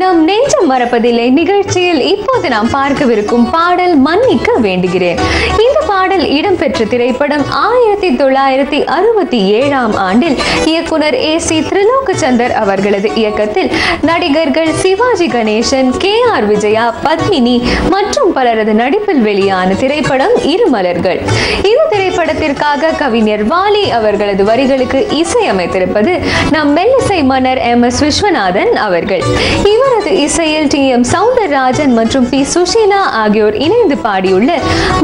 நம் நெஞ்சம் மறப்பதில்லை நிகழ்ச்சியில் இப்போது நாம் பார்க்கவிருக்கும் பாடல் மன்னிக்க வேண்டுகிறேன். இந்த பாடல் இடம்பெற்ற திரைப்படம் 1967 ஆண்டில் இயக்குனர் AC திரிலோகச்சந்தர் அவர்களது இயக்கத்தில் நடிகர்கள் சிவாஜி கணேசன், KR விஜயா, பத்மினி மற்றும் பலரது நடிப்பில் வெளியான திரைப்படம் இருமலர்கள். இந்த திரைப்படத்திற்காக கவிஞர் வாலி அவர்களது வரிகளுக்கு இசையமைத்திருப்பது நம் மெல்லிசை மன்னர் MS விஸ்வநாதன் அவர்கள். இவரது இசையில் TM சௌந்தரராஜன் மற்றும் P சுஷீலா ஆகியோர் இணைந்து பாடியுள்ள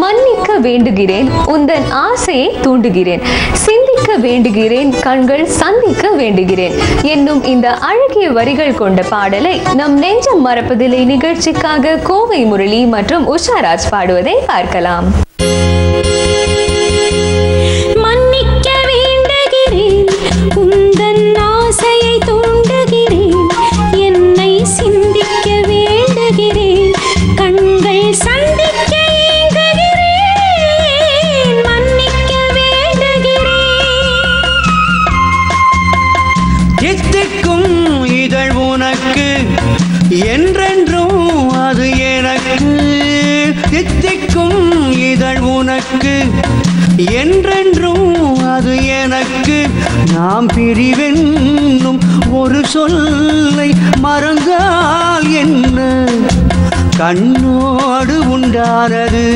மன்னிக்க வேண்டுகிறேன், உந்தன் ஆசையை தூண்டுகிறேன், சிந்திக்க வேண்டுகிறேன், கண்கள் சந்திக்க வேண்டுகிறேன் என்னும் இந்த அழகிய வரிகள் கொண்ட பாடலை நம் நெஞ்சம் மறப்பதில்லை நிகழ்ச்சிக்காக கோவை முரளி மற்றும் உஷாராஜ் பாடுவதை பார்க்கலாம். என்றென்றும் அது எனக்கு தித்திக்கும் இதழ் உனக்கு, என்றென்றும் அது எனக்கு. நாம் பிரிவென்னும் ஒரு சொல்லை மறந்தால் என்ன, கண்ணோடு உண்டானது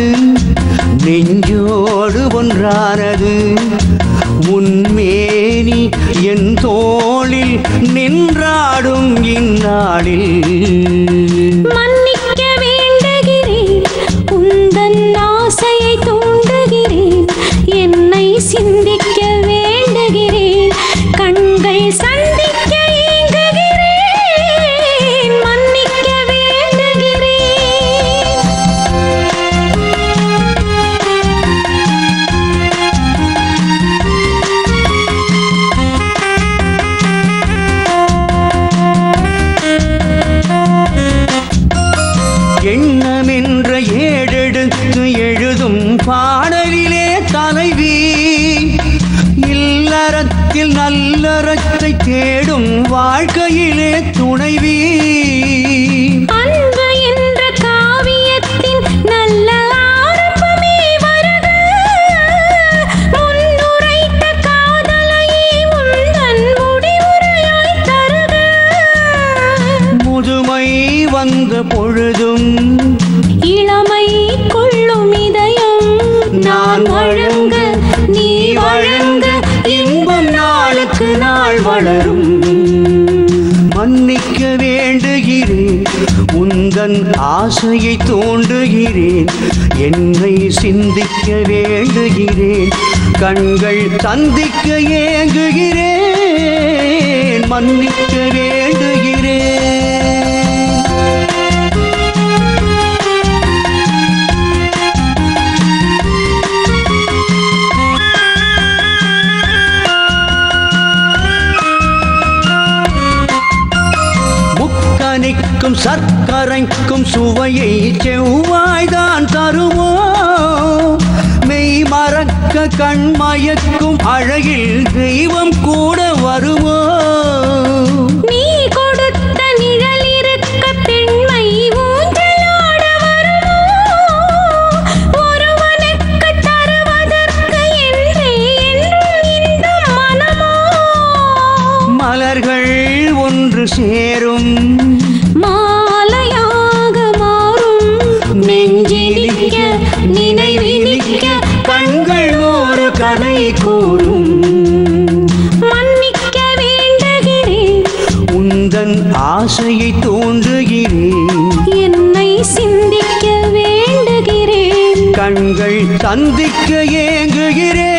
நெஞ்சோடு ஒன்றானது. உன்மேனி என் தோளில் நின்றாடும் இந்நாளில் மன்னிக்க வேண்டுகிறேன், உந்தன் ஆசையை தூண்டுகிறேன், என்னை சிந்திக்க வேண்டுகிறேன், கண்கள் சந்திக்க ஏங்குகிறேன், மன்னிக்க வேண்டுகிறேன். எண்ணமென்ற ஏடெடுத்து எழுதும் பாடலிலே தலைவி, இல்லறத்தில் நல்லறத்தை தேடும் வாழ்க்கையிலே துணைவி. அன்பு என்ற காவியத்தின் நல்ல ஆரம்பமே வருக, முன்னுரைத்த காதலையே உந்தன் முடிவுரையாய் தருக. முதுமை வந்த பொழுதும் இளமை கொள்ளும் இதயம் நான் வழங்க நீ வழங்க, இன்பம் நாளுக்கு நாள் வளரும். மன்னிக்க வேண்டுகிறேன், உந்தன் ஆசையை தூண்டுகிறேன், என்னை சிந்திக்க வேண்டுகிறேன், கண்கள் சந்திக்க ஏங்குகிறேன், மன்னிக்க வேண்டுகிறேன். முக்கனிக்கும் சர்க்கரைக்கும் சுவையை செவ்வாய்தான் தருமோ, மெய் மறக்க கண்மயக்கும் அழகில் தெய்வம் கூட வருமோ. நீ கொடுத்த நிழல் இருக்க பெண்மை ஊஞ்சலாட வருமோ, ஒருவனுக்கு தருவதற்கு என்றே என்றும் இந்த மனமோ. மலர்கள் ஒன்று சேரும் மாலையாக மாறும், நெஞ்சினிக்க நினைவினிக்க கண்கள் ஒரு கதை கூறும். மன்னிக்க வேண்டுகிறேன், உந்தன் ஆசையை தூண்டுகிறேன், என்னை சிந்திக்க வேண்டுகிறேன், கண்கள் சந்திக்க ஏங்குகிறேன்.